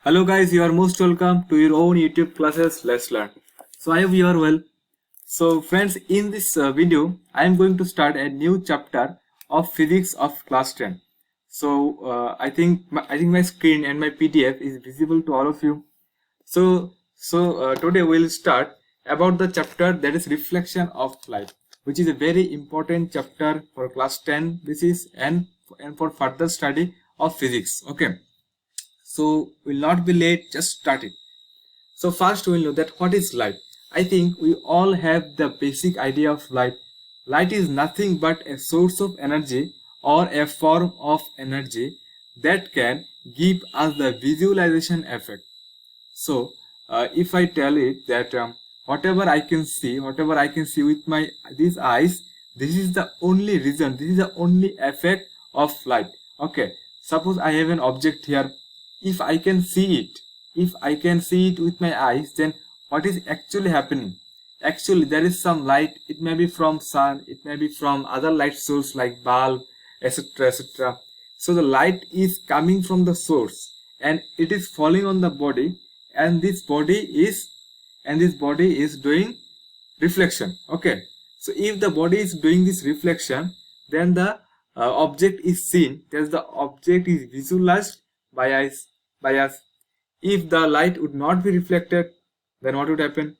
Hello guys, you are most welcome to your own YouTube classes. Let's learn. So I hope you are well. So friends, in this video, I am going to start a new chapter of physics of class 10. So I think my screen and my PDF is visible to all of you. So today we'll start about the chapter that is reflection of light, which is a very important chapter for class 10 basis and for further study of physics. Okay. So we'll not be late, just start it. So first we'll know that what is light. I think we all have the basic idea of light. Light is nothing but a source of energy or a form of energy that can give us the visualization effect. So if I tell it that whatever I can see with my these eyes, this is the only reason, this is the only effect of light. Okay, suppose I have an object here. If I can see it, if I can see it with my eyes, then what is actually happening? Actually, there is some light. It may be from sun, it may be from other light source like bulb, etc., etc. So the light is coming from the source and it is falling on the body, and this body is doing reflection. Okay, so if the body is doing this reflection, then the object is seen, that the object is visualized by us. If the light would not be reflected, then what would happen?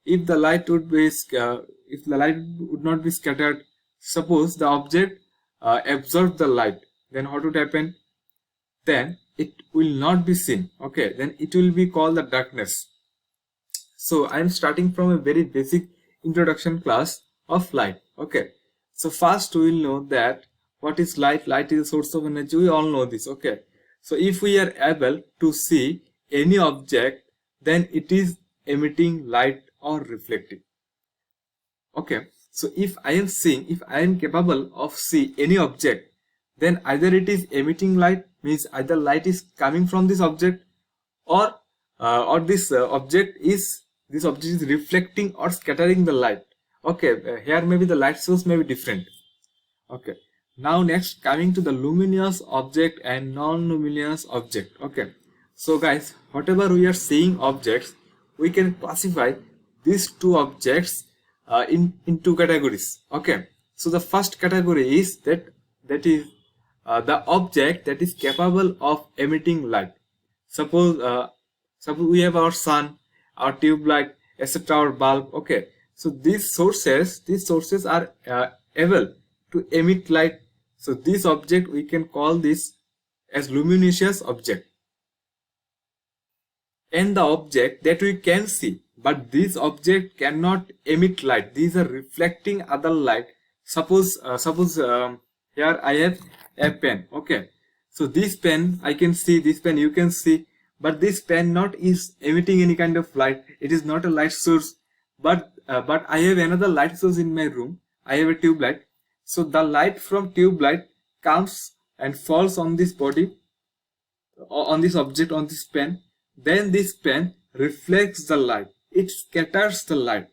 If the light would be if the light would not be scattered, suppose the object absorbed the light, then what would happen? Then it will not be seen. Okay, then it will be called the darkness. So I am starting from a very basic introduction class of light. Okay, so first we will know that what is light. Light is a source of energy. We all know this. Okay, so if we are able to see any object, then it is emitting light or reflecting. Okay, so if I am capable of see any object, then either it is emitting light, means either light is coming from this object, or this object is reflecting or scattering the light. Okay, here maybe the light source may be different. Okay, now next, coming to the luminous object and non-luminous object. Okay, so guys, whatever we are seeing objects, we can classify these two objects in two categories. Okay, so the first category is that is the object that is capable of emitting light. Suppose we have our sun, our tube light, etc., our bulb. Okay, so these sources are able to emit light. So this object, we can call this as luminous object. And the object that we can see, but this object cannot emit light, these are reflecting other light. Suppose here I have a pen. Okay, so this pen I can see, this pen you can see, but this pen not is emitting any kind of light. It is not a light source, but I have another light source in my room. I have a tube light. So the light from tube light comes and falls on this body, on this object, on this pen. Then this pen reflects the light, it scatters the light.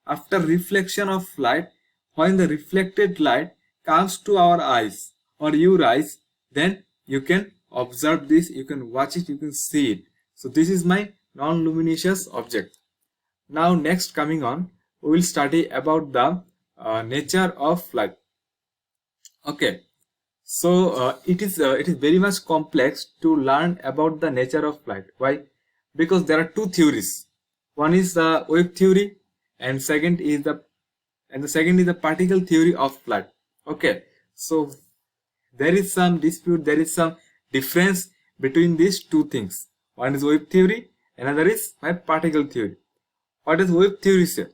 After reflection of light, when the reflected light comes to our eyes or your eyes, then you can observe this, you can watch it, you can see it. So this is my non-luminous object. Now next, coming on, we will study about the nature of light. Okay, so it is very much complex to learn about the nature of light. Why? Because there are two theories. One is the wave theory, and the second is the particle theory of light. Okay, so there is some dispute, there is some difference between these two things. One is wave theory, another is my particle theory. What does wave theory say?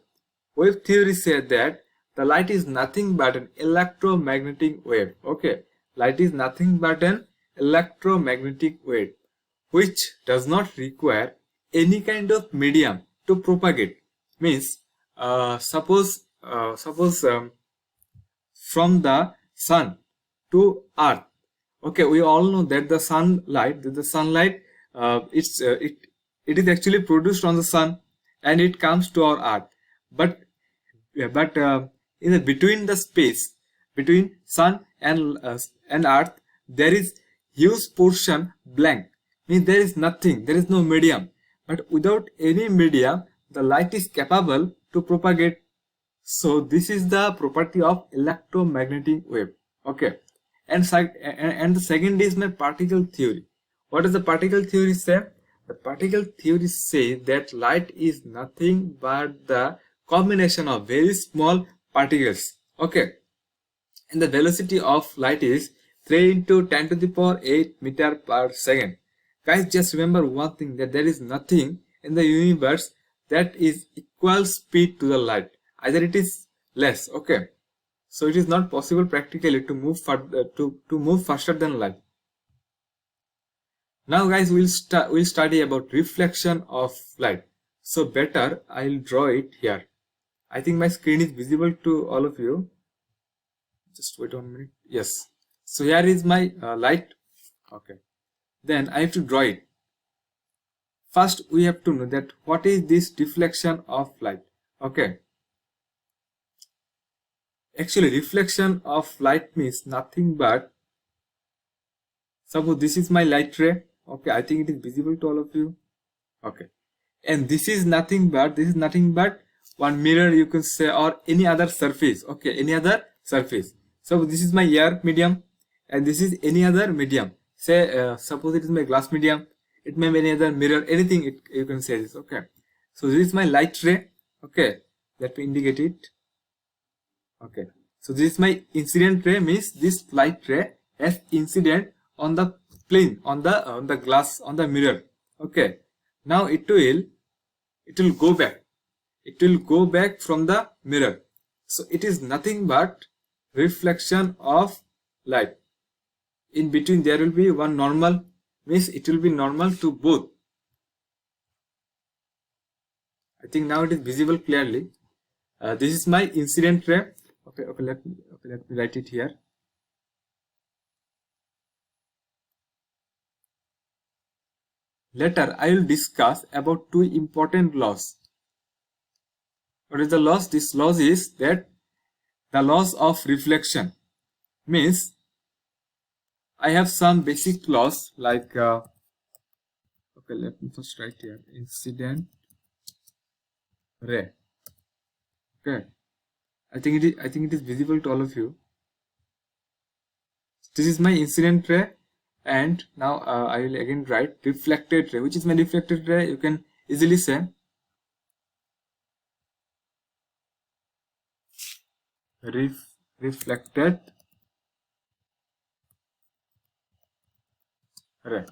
Wave theory says that the light is nothing but an electromagnetic wave. Okay, light is nothing but an electromagnetic wave, which does not require any kind of medium to propagate. Means suppose from the sun to earth. Okay, we all know that the sunlight it is actually produced on the sun and it comes to our earth. But in between the space between sun and earth, there is huge portion blank. means there is nothing, there is no medium. But without any medium, the light is capable to propagate. So this is the property of electromagnetic wave. Okay. And the second is my particle theory. What does the particle theory say? The particle theory says that light is nothing but the combination of very small particles. Okay. And the velocity of light is 3 into 10 to the power 8 meter per second. Guys, just remember one thing, that there is nothing in the universe that is equal speed to the light. Either it is less. Okay. So it is not possible practically to move to move faster than light. Now guys, we'll study about reflection of light. So better I'll draw it here. I think my screen is visible to all of you. Just wait 1 minute. Yes. So here is my light. Okay. Then I have to draw it. First we have to know that what is this deflection of light. Okay. Actually, reflection of light means nothing but, suppose this is my light ray. Okay, I think it is visible to all of you. Okay. And this is nothing but one mirror, you can say, or any other surface. Okay, any other surface. So this is my air medium and this is any other medium. Say, suppose it is my glass medium. It may be any other mirror, anything you can say this. Okay. So this is my light ray. Okay. Let me indicate it. Okay. So this is my incident ray, means this light ray has incident on the plane, on the glass, on the mirror. Okay. Now it will go back. It will go back from the mirror. So it is nothing but reflection of light. In between there will be one normal, means it will be normal to both. I think now it is visible clearly. This is my incident ray. Okay, let me write it here. Later I will discuss about two important laws. What is the laws? This law is that the laws of reflection, means I have some basic laws like okay, let me first write here incident ray. Okay, I think it is visible to all of you. This is my incident ray, and now I will again write reflected ray. Which is my reflected ray? You can easily say reflected ray.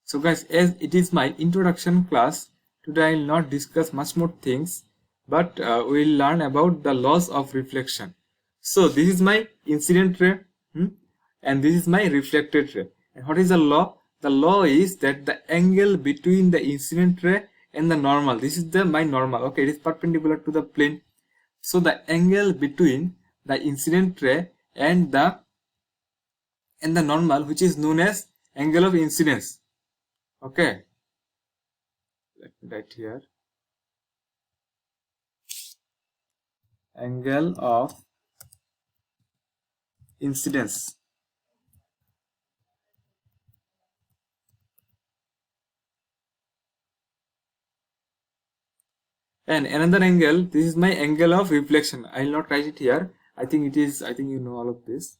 So guys, as it is my introduction class, today I will not discuss much more things, but we will learn about the laws of reflection. So this is my incident ray, and this is my reflected ray. And what is the law? The law is that the angle between the incident ray and the normal, this is my normal. Okay, it is perpendicular to the plane. So the angle between the incident ray and the normal, which is known as angle of incidence. Okay, let me write here angle of incidence. And another angle, this is my angle of reflection. I will not write it here. I think you know all of this.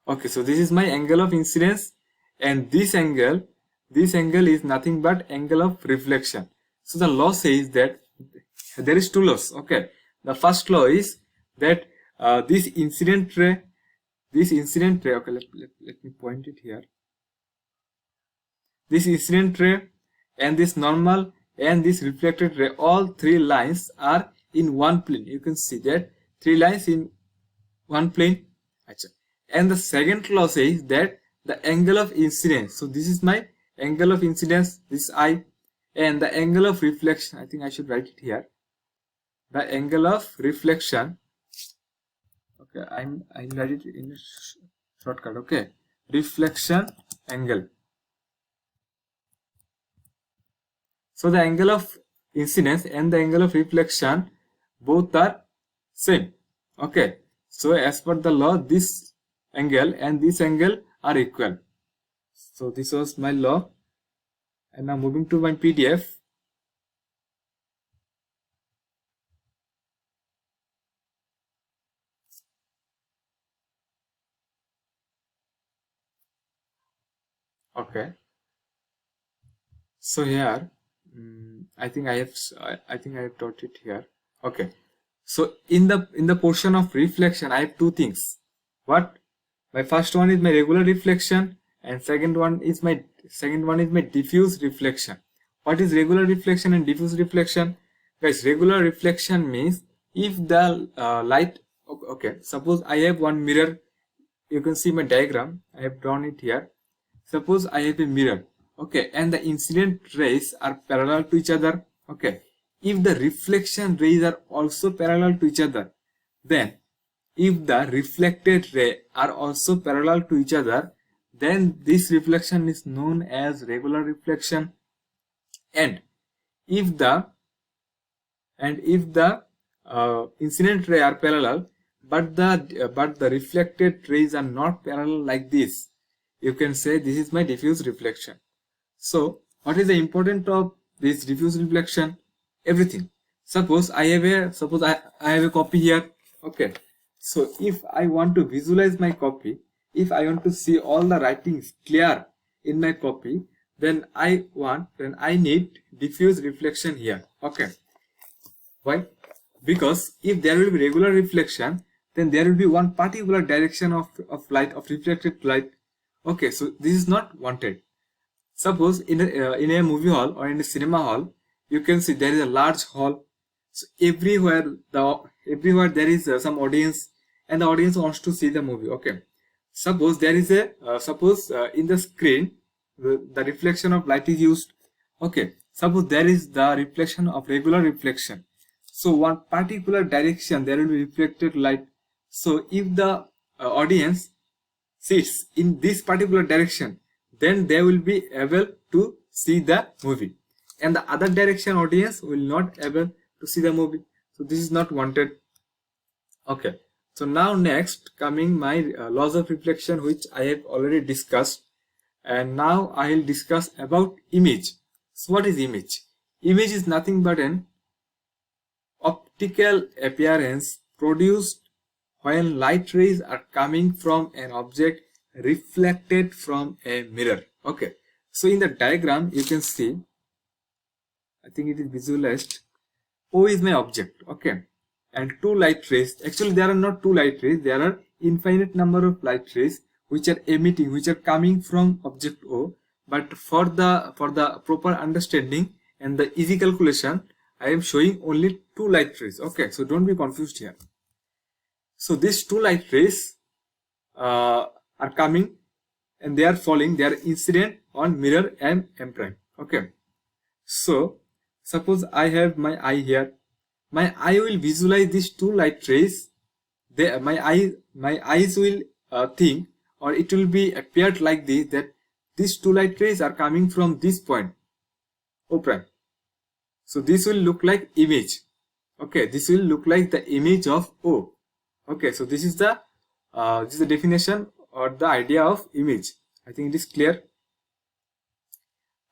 Okay, so this is my angle of incidence, and this angle is nothing but angle of reflection. So the law says that there is two laws. Okay, the first law is that this incident ray, okay, let me point it here. This incident ray and this normal and this reflected ray, all three lines are in one plane. You can see that three lines in one plane. And the second law says that the angle of incidence, so this is my angle of incidence, this is I, and the angle of reflection, I think I should write it here, the angle of reflection, okay, I'll write it in a shortcut. Okay, reflection angle. So the angle of incidence and the angle of reflection both are same. Okay, So as per the law, this angle and this angle are equal. So this was my law. And now moving to my PDF. Okay. So here, I think I have taught it here. Okay. So in the portion of reflection, I have two things. What? My first one is my regular reflection, and second one is my diffuse reflection. What is regular reflection and diffuse reflection? Guys, regular reflection means if the light. Okay, suppose I have one mirror. You can see my diagram. I have drawn it here. Suppose I have a mirror, okay, and the incident rays are parallel to each other, okay. If the reflection rays are also parallel to each other, then if the reflected ray are also parallel to each other, then this reflection is known as regular reflection. And if the incident ray are parallel, but the reflected rays are not parallel like this, you can say this is my diffuse reflection. So what is the importance of this diffuse reflection? Everything. Suppose I have a copy here. Okay. So if I want to visualize my copy, if I want to see all the writings clear in my copy, then I need diffuse reflection here. Okay. Why? Because if there will be regular reflection, then there will be one particular direction of light, of reflected light. Okay, so this is not wanted. Suppose in a movie hall or in a cinema hall, you can see there is a large hall. So everywhere there is some audience, and the audience wants to see the movie. Okay, suppose there is in the screen the reflection of light is used. Okay, suppose there is the reflection of regular reflection. So one particular direction there will be reflected light. So if the audience sits in this particular direction, then they will be able to see the movie, and the other direction audience will not able to see the movie. So this is not wanted. Okay, so now next coming my laws of reflection, which I have already discussed, and now I will discuss about image. So what is image? Image is nothing but an optical appearance produced when light rays are coming from an object reflected from a mirror. Okay, so in the diagram you can see, I think it is visualized. O is my object, okay, and two light rays. Actually there are not two light rays, there are infinite number of light rays which are emitting, which are coming from object O. But for the proper understanding and the easy calculation, I am showing only two light rays. Okay, so don't be confused here. So these two light rays are coming and they are falling, they are incident on mirror and M prime. Okay, so suppose I have my eye here. My eye will visualize these two light rays. My eyes will think, or it will be appeared like this, that these two light rays are coming from this point O prime. So this will look like image. Okay, this will look like the image of O. Okay, so this is the definition or the idea of image. I think it is clear.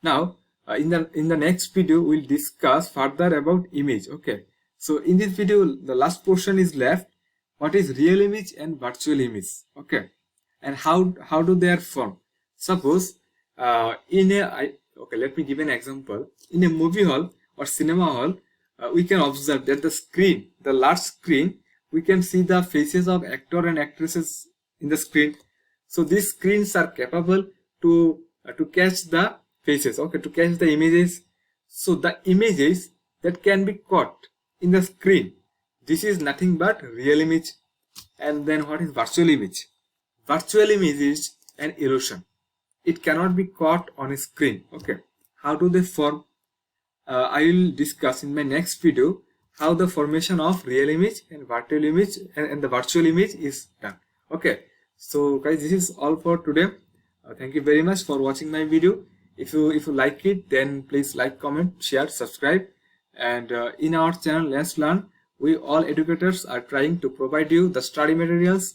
Now in the next video we'll discuss further about image. Okay, so in this video the last portion is left. What is real image and virtual image? Okay, and how do they are formed? Suppose okay, let me give an example. In a movie hall or cinema hall, we can observe that the large screen, we can see the faces of actor and actresses in the screen. So these screens are capable to catch the faces, okay, to catch the images. So the images that can be caught in the screen, this is nothing but real image. And then what is virtual image? Virtual image is an illusion. It cannot be caught on a screen. Okay, how do they form? I will discuss in my next video how the formation of real image and virtual image and the virtual image is done. Okay, so guys, this is all for today. Thank you very much for watching my video. If you like it, then please like, comment, share, subscribe, and in our channel Let's Learn, We all educators are trying to provide you the study materials